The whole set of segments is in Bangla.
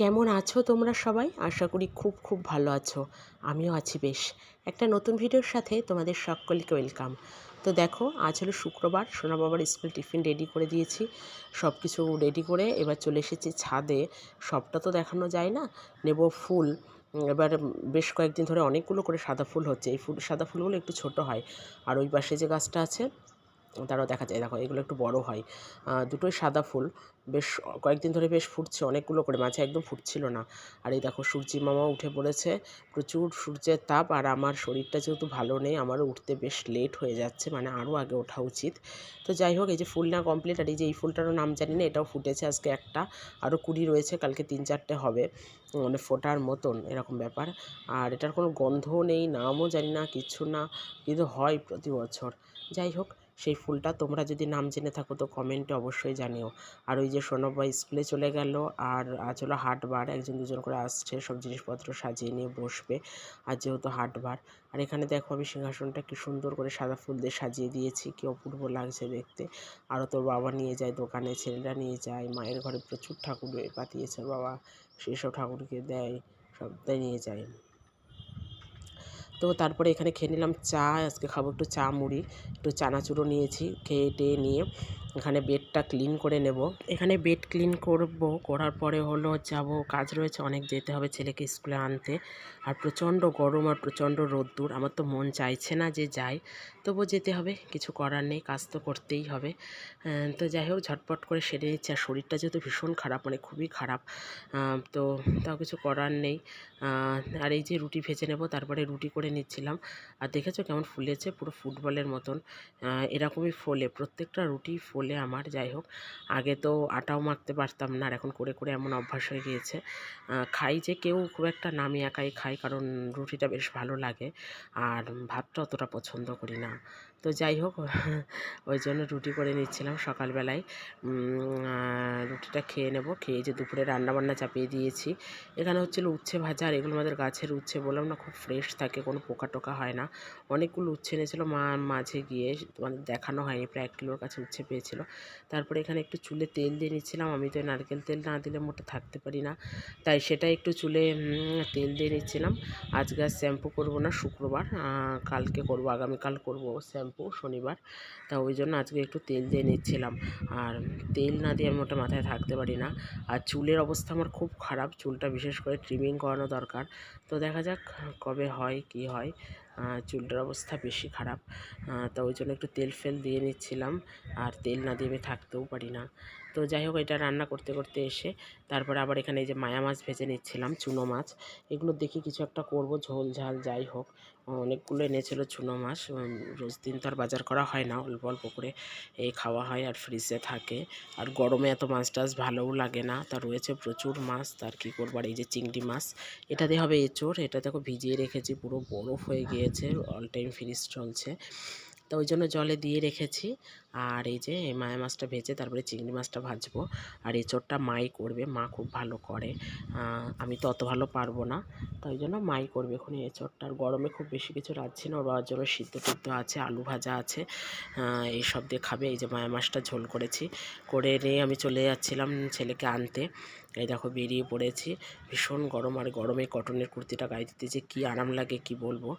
কেমন আছো তোমরা সবাই? আশা করি খুব খুব ভালো আছো। আমিও আছি বেশ। একটা নতুন ভিডিওর সাথে তোমাদের সকলকে ওয়েলকাম। তো দেখো, আজ হলো শুক্রবার, সোনা বাবার স্কুল টিফিন রেডি করে দিয়েছি। সব কিছু রেডি করে এবার চলে এসেছি ছাদে। সবটা তো দেখানো যায় না। নেব ফুল। এবার বেশ কয়েকদিন ধরে অনেকগুলো করে সাদা ফুল হচ্ছে। এই সাদা ফুলগুলো একটু ছোট হয়। আর ওই পাশে যে গাছটা আছে তারাও দেখা যায়, দেখো এগুলো একটু বড় হয়। দুটোই সাদা ফুল। বেশ কয়েকদিন ধরে বেশ ফুটছে অনেকগুলো করে, মাঝে একদম ফুটছিল না। আর এই দেখো সূর্যি মামা উঠে পড়েছে। প্রচুর সূর্যের তাপ, আর আমার শরীরটা যেহেতু ভালো নেই, আমারও উঠতে বেশ লেট হয়ে যাচ্ছে, মানে আরও আগে ওঠা উচিত। তো যাই হোক, এই যে ফুল না কমপ্লিট, আর এই যে এই ফুলটারও নাম জানি না, এটাও ফুটেছে আজকে একটা, আরও 20 রয়েছে, কালকে 3-4টে হবে, মানে ফোটার মতন এরকম ব্যাপার। আর এটার কোনো গন্ধও নেই, নামও জানি না, কিছু না, কিন্তু হয় প্রতি বছর। যাই হোক, সেই ফুলটা তোমরা যদি নাম জেনে থাকো তো কমেন্টে অবশ্যই জানিও। আর ওই যে সোনবাই স্কুলে চলে গেল, আর আজ হলো হাটবার, 1-2 জন করে আসছে, সব জিনিসপত্র সাজিয়ে নিয়ে বসবে, আর যেহেতু হাটবার। আর এখানে দেখো আমি সিংহাসনটা কি সুন্দর করে সাদা ফুল দিয়ে সাজিয়ে দিয়েছি, কি অপূর্ব লাগছে দেখতে। আরও তোর বাবা নিয়ে যায় দোকানে, ছেলেরা নিয়ে যায়, মায়ের ঘরে প্রচুর ঠাকুর পাঠিয়েছে বাবা, সেই সব ঠাকুরকে দেয়, সবটাই নিয়ে যায়। তো তারপরে এখানে খেয়ে নিলাম চা, আজকে খাবো একটু চা মুড়ি, একটু চানাচুরও নিয়েছি, খেয়ে টেয়ে নিয়ে এখানে বেডটা ক্লিন করে নেব। এখানে বেড ক্লিন করব, করার পরে হলো যাব, কাজ রয়েছে অনেক, যেতে হবে ছেলেকে স্কুলে আনতে। আর প্রচণ্ড গরম আর প্রচণ্ড রোদ্দুর, আমার তো মন চাইছে না যে যাই, তবুও যেতে হবে, কিছু করার নেই, কাজ তো করতেই হবে। তো যাই হোক, ঝটপট করে সেরে নিচ্ছে। আর শরীরটা যেহেতু ভীষণ খারাপ, মানে খুবই খারাপ, তো তাও কিছু করার নেই। আর এই যে রুটি ভেজে নেব, তারপরে রুটি করে নিচ্ছিলাম। আর দেখেছো কেমন ফুলেছে, পুরো ফুটবলের মতন এরকমই ফোলে, প্রত্যেকটা রুটি ফোলে আমার। যাই হোক, আগে তো আটাও মাখতে পারতাম না, আর এখন করে করে এমন অভ্যাস হয়ে গিয়েছে। খাই যে কেউ খুব একটা না, আমি একাই খাই, কারণ রুটিটা বেশ ভালো লাগে, আর ভাতটা অতটা পছন্দ করি না। তো যাই হোক, ওই জন্য রুটি করে নিচ্ছিলাম সকালবেলায়। রুটিটা খেয়ে নেব, খেয়ে যে দুপুরে রান্নাবান্না চাপিয়ে দিয়েছি। এখানে হচ্ছিলো উচ্ছে ভাজা, আর এগুলো আমাদের গাছের উচ্ছে, বললাম না, খুব ফ্রেশ থাকে, কোনো পোকা টোকা হয় না। অনেকগুলো উচ্ছে এনেছিলো মা, মাঝে গিয়ে, তোমাদের দেখানো হয়নি, প্রায় 1 কিলোর কাছে উচ্ছে পেয়েছিল। তারপরে এখানে একটু চুলে তেল দিয়ে নিচ্ছিলাম, আমি তো নারকেল তেল না দিলে মোটে থাকতে পারি না, তাই সেটা একটু চুলে তেল দিয়ে নিচ্ছিলাম। আজকে আর শ্যাম্পু করবো না, শুক্রবার, কালকে করব, আগামীকাল করব শ্যাম্পু, শনিবার। তা ওই জন্য আজকে একটু তেল দিয়ে নিচ্ছিলাম। আর তেল না দিয়ে আমি মোটে মাথায় থাকতে পারি না। আর চুলের অবস্থা আমার খুব খারাপ, চুলটা বিশেষ করে ট্রিমিং করানো দরকার। তো দেখা যাক কবে হয়, কি হয়। চুলটার অবস্থা বেশি খারাপ, তো ওই জন্য একটু তেল ফেল দিয়ে নিচ্ছিলাম। আর তেল না দিয়ে আমি থাকতেও পারি না। তো যাই হোক, এটা রান্না করতে করতে এসে তারপরে আবার এখানে এই যে মায়া মাছ ভেজে নিচ্ছিলাম, চুনো মাছ। এগুলো দেখি কিছু একটা করব, ঝোল ঝাল যাই হোক। অনেকগুলো এনেছিল চুনো মাছ, রোজ দিন তো আর বাজার করা হয় না, অল্প অল্প করে এই খাওয়া হয়, আর ফ্রিজে থাকে। আর গরমে এত মাছ টাছ ভালোও লাগে না, তা রয়েছে প্রচুর মাছ, তার কী করবো। আর এই যে চিংড়ি মাছ, এটা দিয়ে হবে এঁচোড়, এটা দেখো ভিজিয়ে রেখেছি, পুরো বরফ হয়ে গিয়েছে, অল টাইম ফ্রিজ চলছে, তো ওই জন্য জলে দিয়ে রেখেছি। আর এই যে মায়া মাছটা ভেজে তারপরে চিংড়ি মাছটা ভাজবো। আর এঁচোড়টা মাই করবে, মা খুব ভালো করে, আমি তো অত ভালো পারবো না, তাই জন্য মাই করবে এখন এঁচোড়টা। আর গরমে খুব বেশি কিছু রাঁধছি না, ওর বাবার জন্য সিদ্ধ টিদ্ধ আছে, আলু ভাজা আছে, এইসব দিয়ে খাবে। এই যে মায়া মাছটা ঝোল করেছি, করে নিয়ে আমি চলে যাচ্ছিলাম ছেলেকে আনতে। এই দেখো বেরিয়ে পড়েছি, ভীষণ গরম, আর গরমে কটনের কুর্তিটা গায়ে দিতে যে কী আরাম লাগে কি বলবো,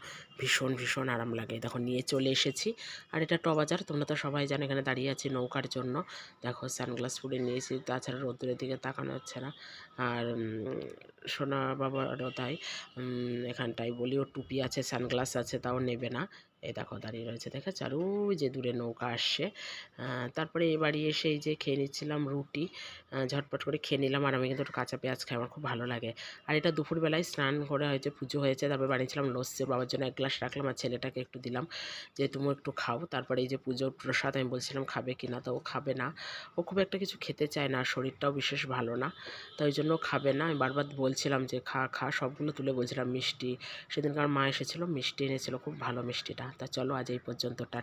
ভীষণ ভীষণ আরাম লাগে। দেখো নিয়ে চলে এসেছি। আর এটা টবাজার, তোমরা তো সবাই জানো, এখানে দাঁড়িয়ে আছি নৌকার জন্য। দেখো সানগ্লাস পরে নিয়েছি, তাছাড়া রোদ্দুরের দিকে তাকানো হচ্ছে না। আর সোনা বাবারও তাই, এখানটায় বলি, ও টুপি আছে, সানগ্লাস আছে, তাও নেবে না। এই দেখো দাঁড়িয়ে রয়েছে, দেখেছ, আর ওই যে দূরে নৌকা আসছে। তারপরে এই বাড়ি এসে এই যে খেয়ে নিচ্ছিলাম রুটি, ঝটপট করে খেয়ে নিলাম। আর আমি কিন্তু একটু কাঁচা পেঁয়াজ খাই, আমার খুব ভালো লাগে। আর এটা দুপুরবেলায় স্নান করে হয়েছে, পুজো হয়েছে, তারপরে বানিয়েছিলাম লস্যি, বাবার জন্য 1 গ্লাস রাখলাম, আর ছেলেটাকে একটু দিলাম যে তুমি একটু খাও। তারপরে এই যে পুজোর প্রসাদ, আমি বলছিলাম খাবে কি না, তো ও খাবে না, ও খুব একটা কিছু খেতে চায় না, শরীরটাও বিশেষ ভালো না, তাই জন্য খাবে না। আমি বারবার বলছিলাম যে খা খা, সবগুলো তুলে বলছিলাম। মিষ্টি, সেদিনকার মা এসেছিলো, মিষ্টি এনেছিলো, খুব ভালো মিষ্টিটা। তা চলো আজ এই পর্যন্ত, টাটা।